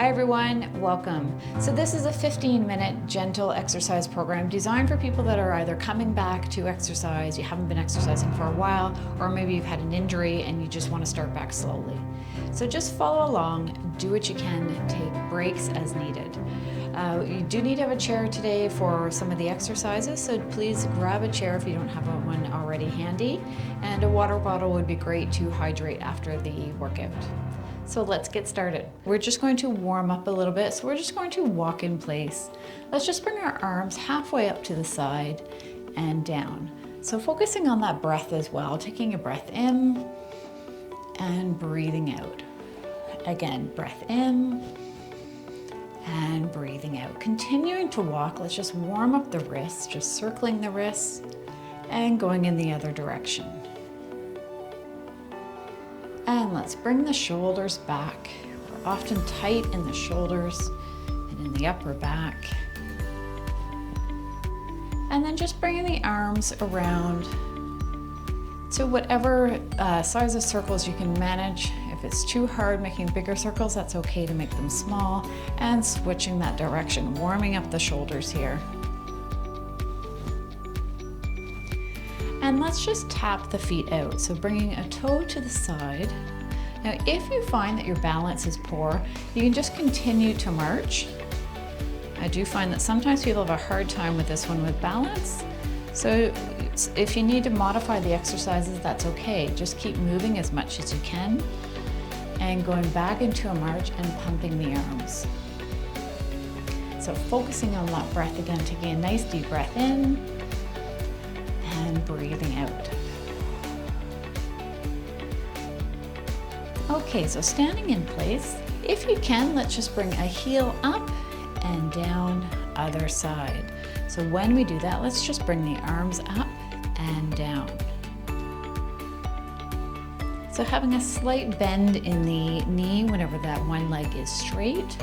Hi everyone, welcome. So this is a 15-minute gentle exercise program designed for people that are either coming back to exercise, you haven't been exercising for a while, or maybe you've had an injury and you just want to start back slowly. So just follow along, do what you can, take breaks as needed. You do need to have a chair today for some of the exercises, so please grab a chair if you don't have one already handy, and a water bottle would be great to hydrate after the workout. So let's get started. We're just going to warm up a little bit, so we're just going to walk in place. Let's just bring our arms halfway up to the side and down. So focusing on that breath as well, taking a breath in and breathing out. Again, breath in and breathing out. Continuing to walk, let's just warm up the wrists, just circling the wrists and going in the other direction. And let's bring the shoulders back. We're often tight in the shoulders and in the upper back. And then just bringing the arms around to whatever size of circles you can manage. If it's too hard making bigger circles, that's okay to make them small, and switching that direction, warming up the shoulders here. And let's just tap the feet out. So bringing a toe to the side. Now, if you find that your balance is poor, you can just continue to march. I do find that sometimes people have a hard time with this one with balance. So if you need to modify the exercises, that's okay. Just keep moving as much as you can and going back into a march and pumping the arms. So focusing on that breath again, taking a nice deep breath in and breathing out. Okay, so standing in place, if you can, let's just bring a heel up and down, other side. So when we do that, let's just bring the arms up and down. So having a slight bend in the knee whenever that one leg is straight,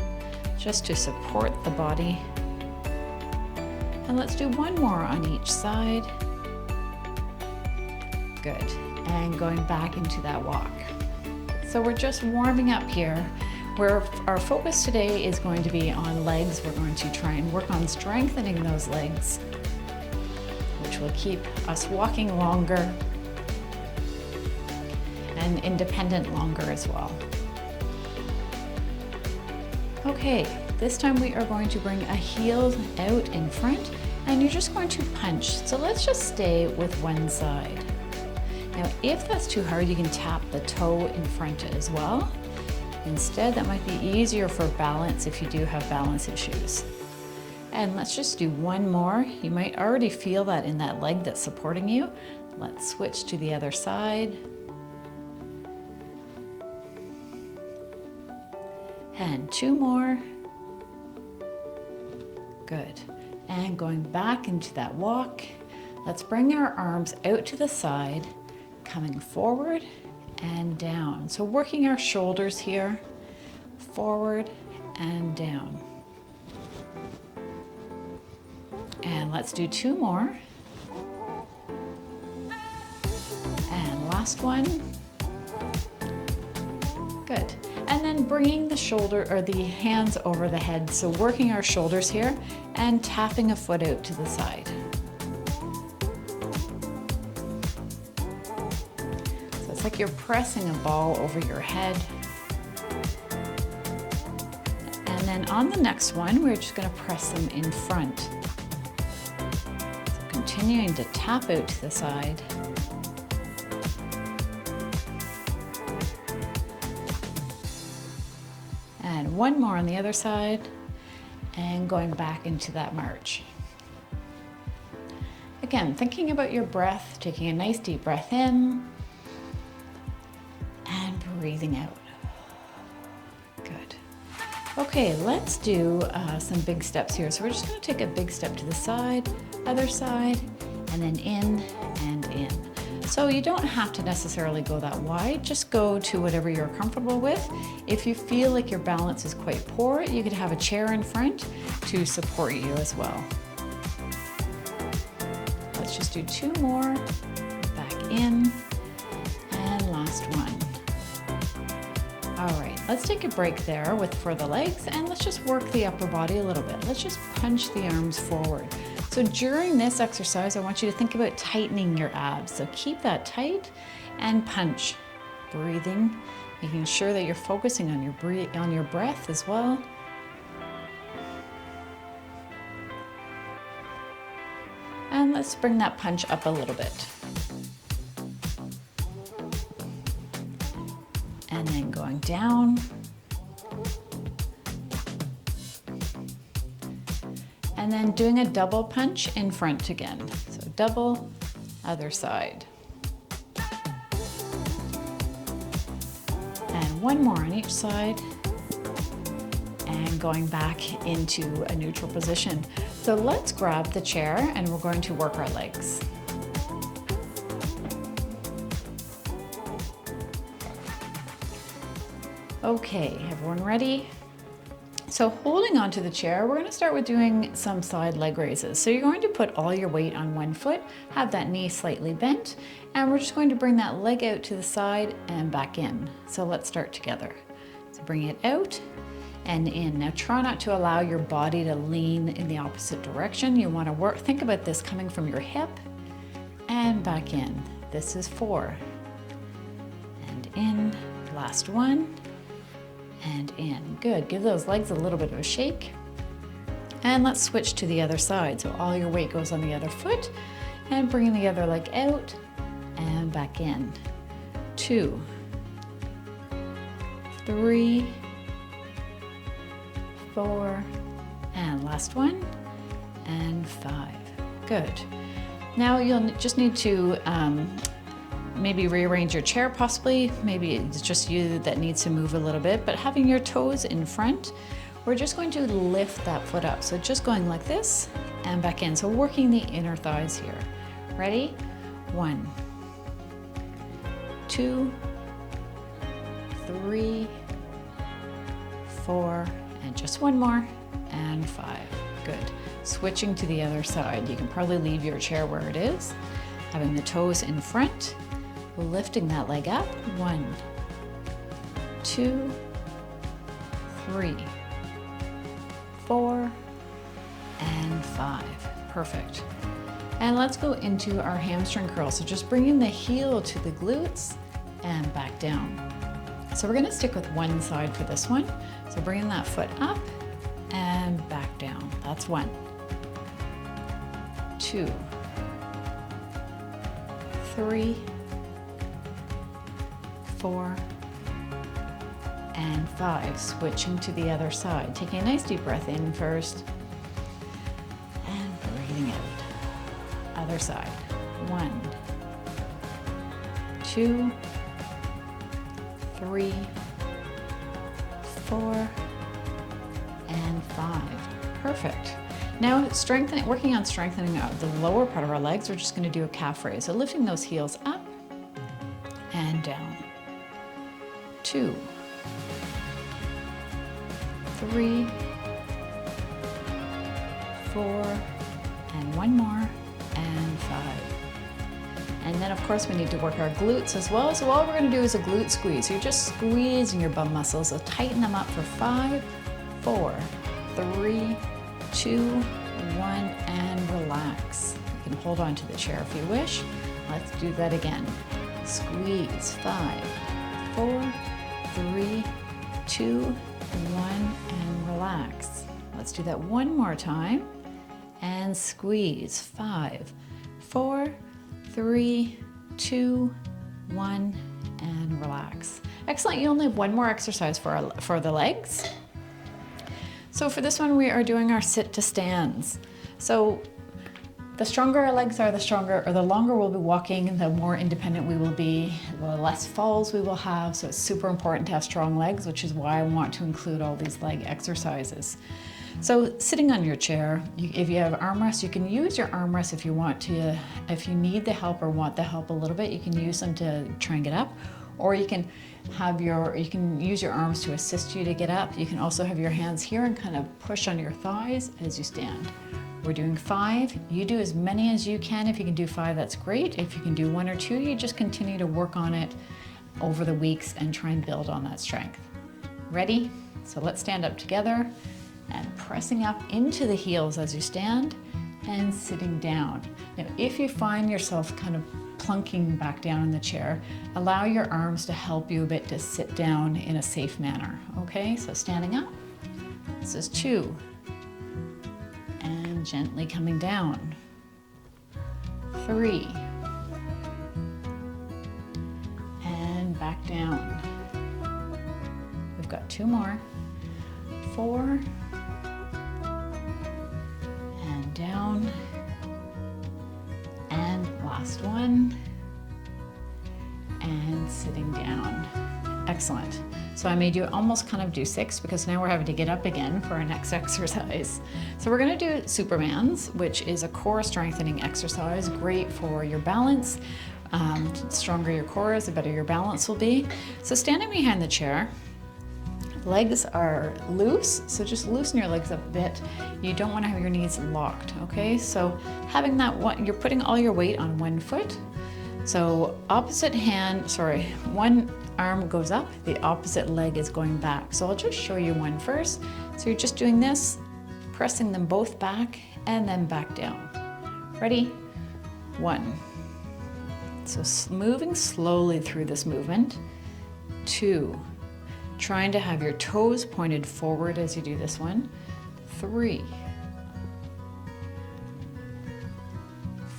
just to support the body. And let's do one more on each side. Good, and going back into that walk. So we're just warming up here, where our focus today is going to be on legs. We're going to try and work on strengthening those legs, which will keep us walking longer and independent longer as well. Okay, this time we are going to bring a heel out in front, and you're just going to punch. So let's just stay with one side. Now, if that's too hard, you can tap the toe in front as well. Instead, that might be easier for balance if you do have balance issues. And let's just do one more. You might already feel that in that leg that's supporting you. Let's switch to the other side. And two more. Good. And going back into that walk, let's bring our arms out to the side, coming forward and down. So working our shoulders here, forward and down. And let's do two more. And last one. Good. And then bringing the shoulder or the hands over the head. So working our shoulders here and tapping a foot out to the side. It's like you're pressing a ball over your head. And then on the next one, we're just going to press them in front. So continuing to tap out to the side. And one more on the other side, and going back into that march. Again, thinking about your breath, taking a nice deep breath in, breathing out. Good. Okay, let's do some big steps here. So we're just going to take a big step to the side, other side, and then in and in. So you don't have to necessarily go that wide, just go to whatever you're comfortable with. If you feel like your balance is quite poor, you could have a chair in front to support you as well. Let's just do two more, back in, and last one. All right, Let's take a break there for the legs, and let's just work the upper body a little bit. Let's just punch the arms forward. So during this exercise, I want you to think about tightening your abs. So keep that tight and punch. Breathing, making sure that you're focusing on your breath as well. And let's bring that punch up a little bit. And then going down. And then doing a double punch in front again. So double, other side. And one more on each side. And going back into a neutral position. So let's grab the chair and we're going to work our legs. Okay, everyone ready? So holding onto the chair, we're going to start with doing some side leg raises. So you're going to put all your weight on one foot, have that knee slightly bent, and we're just going to bring that leg out to the side and back in. So let's start together. So bring it out and in. Now try not to allow your body to lean in the opposite direction. You want to think about this coming from your hip and back in. This is 4. And in, last one. And in. Good. Give those legs a little bit of a shake. And let's switch to the other side. So all your weight goes on the other foot and bringing the other leg out and back in. 2, 3, 4, and last one, and 5. Good. Now you'll just need to maybe rearrange your chair possibly. Maybe it's just you that needs to move a little bit, but having your toes in front, we're just going to lift that foot up. So just going like this and back in. So working the inner thighs here. Ready? 1, 2, 3, 4, and just one more, and 5. Good. Switching to the other side. You can probably leave your chair where it is. Having the toes in front, lifting that leg up. 1, 2, 3, 4, and 5. Perfect. And let's go into our hamstring curl. So just bringing the heel to the glutes and back down. So we're going to stick with one side for this one. So bringing that foot up and back down. That's 1, 2, 3, 4, and 5. Switching to the other side. Taking a nice deep breath in first and breathing out. Other side. 1, 2, 3, 4, and 5. Perfect. Now working on strengthening the lower part of our legs, we're just going to do a calf raise. So lifting those heels up and down. 2, 3, 4, and one more, and 5. And then of course we need to work our glutes as well. So all we're going to do is a glute squeeze. So you're just squeezing your bum muscles. So tighten them up for 5, 4, 3, 2, 1, and relax. You can hold on to the chair if you wish. Let's do that again. Squeeze. 5, 4, 3, 2, 1, and relax. Let's do that one more time. And squeeze. 5, 4, 3, 2, 1, and relax. Excellent. You only have one more exercise for the legs. So for this one, we are doing our sit to stands. So the stronger our legs are, the longer we'll be walking, the more independent we will be, the less falls we will have. So it's super important to have strong legs, which is why I want to include all these leg exercises. So sitting on your chair, if you have armrests, you can use your armrests if you want to. If you need the help or want the help a little bit, you can use them to try and get up, or you can use your arms to assist you to get up. You can also have your hands here and kind of push on your thighs as you stand. We're doing 5. You do as many as you can. If you can do 5, that's great. If you can do 1 or 2, you just continue to work on it over the weeks and try and build on that strength. Ready? So let's stand up together and pressing up into the heels as you stand and sitting down. Now, if you find yourself kind of plunking back down in the chair, allow your arms to help you a bit to sit down in a safe manner. Okay, so standing up, this is 2. And gently coming down. 3. And back down. We've got 2 more. 4. And down. And last one. And sitting down. Excellent. So I made you almost kind of do 6 because now we're having to get up again for our next exercise. So we're going to do Supermans, which is a core strengthening exercise, great for your balance. The stronger your core is, the better your balance will be. So standing behind the chair, legs are loose, so just loosen your legs up a bit. You don't want to have your knees locked, okay? So having that one, you're putting all your weight on one foot. So one arm goes up, the opposite leg is going back. So I'll just show you one first. So you're just doing this, pressing them both back and then back down. Ready? 1. So moving slowly through this movement. 2. Trying to have your toes pointed forward as you do this one. 3.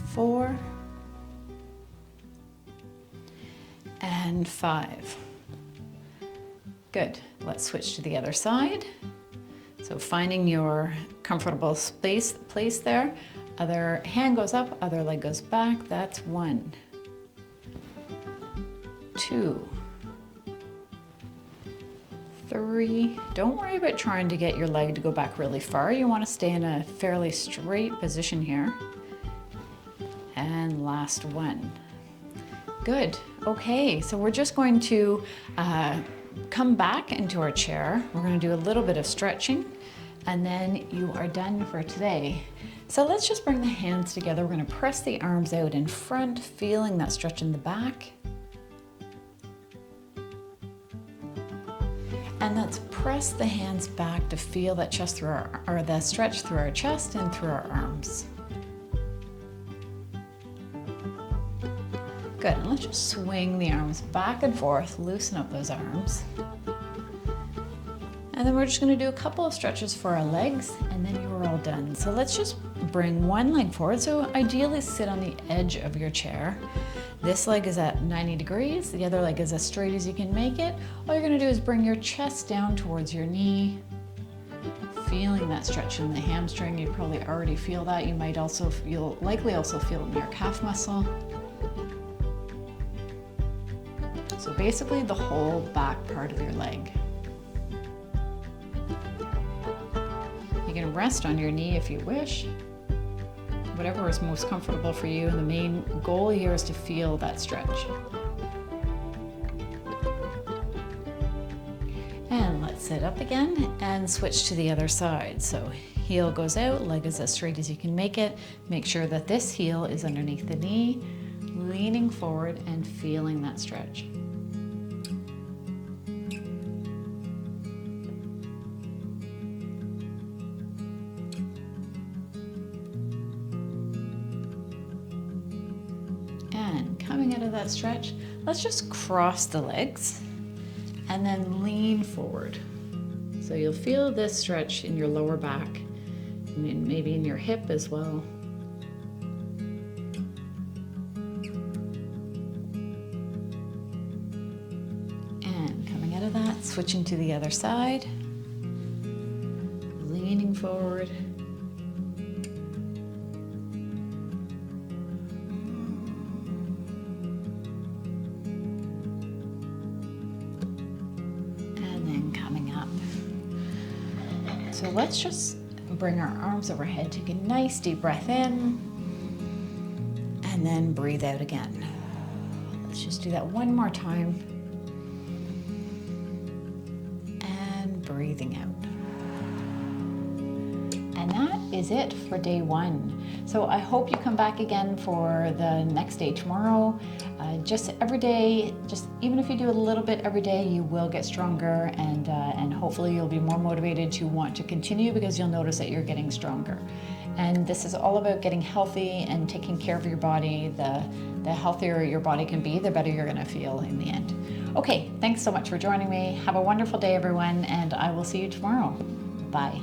4. And 5. Good. Let's switch to the other side. So finding your comfortable place there. Other hand goes up, other leg goes back. That's 1. 2. 3. Don't worry about trying to get your leg to go back really far. You want to stay in a fairly straight position here. And last 1. Good. Okay, so we're just going to come back into our chair. We're going to do a little bit of stretching and then you are done for today. So let's just bring the hands together. We're going to press the arms out in front, feeling that stretch in the back. And let's press the hands back to feel that chest through the stretch through our chest and through our arms. Good, and let's just swing the arms back and forth, loosen up those arms. And then we're just gonna do a couple of stretches for our legs and then you're all done. So let's just bring one leg forward. So ideally sit on the edge of your chair. This leg is at 90 degrees, the other leg is as straight as you can make it. All you're gonna do is bring your chest down towards your knee, feeling that stretch in the hamstring. You probably already feel that. You'll likely also feel it in your calf muscle. So basically the whole back part of your leg. You can rest on your knee if you wish. Whatever is most comfortable for you. The main goal here is to feel that stretch. And let's sit up again and switch to the other side. So heel goes out, leg is as straight as you can make it. Make sure that this heel is underneath the knee, leaning forward and feeling that stretch. Coming out of that stretch, let's just cross the legs and then lean forward. So you'll feel this stretch in your lower back and maybe in your hip as well. And coming out of that, switching to the other side, leaning forward. So let's just bring our arms overhead, take a nice deep breath in, and then breathe out again. Let's just do that one more time. And breathing out. And that is it for day 1. So I hope you come back again for the next day tomorrow. just every day, just even if you do a little bit every day, you will get stronger, and hopefully you'll be more motivated to want to continue because you'll notice that you're getting stronger. And this is all about getting healthy and taking care of your body. The healthier your body can be, the better you're going to feel in the end. Okay, thanks so much for joining me. Have a wonderful day, everyone, and I will see you tomorrow. Bye.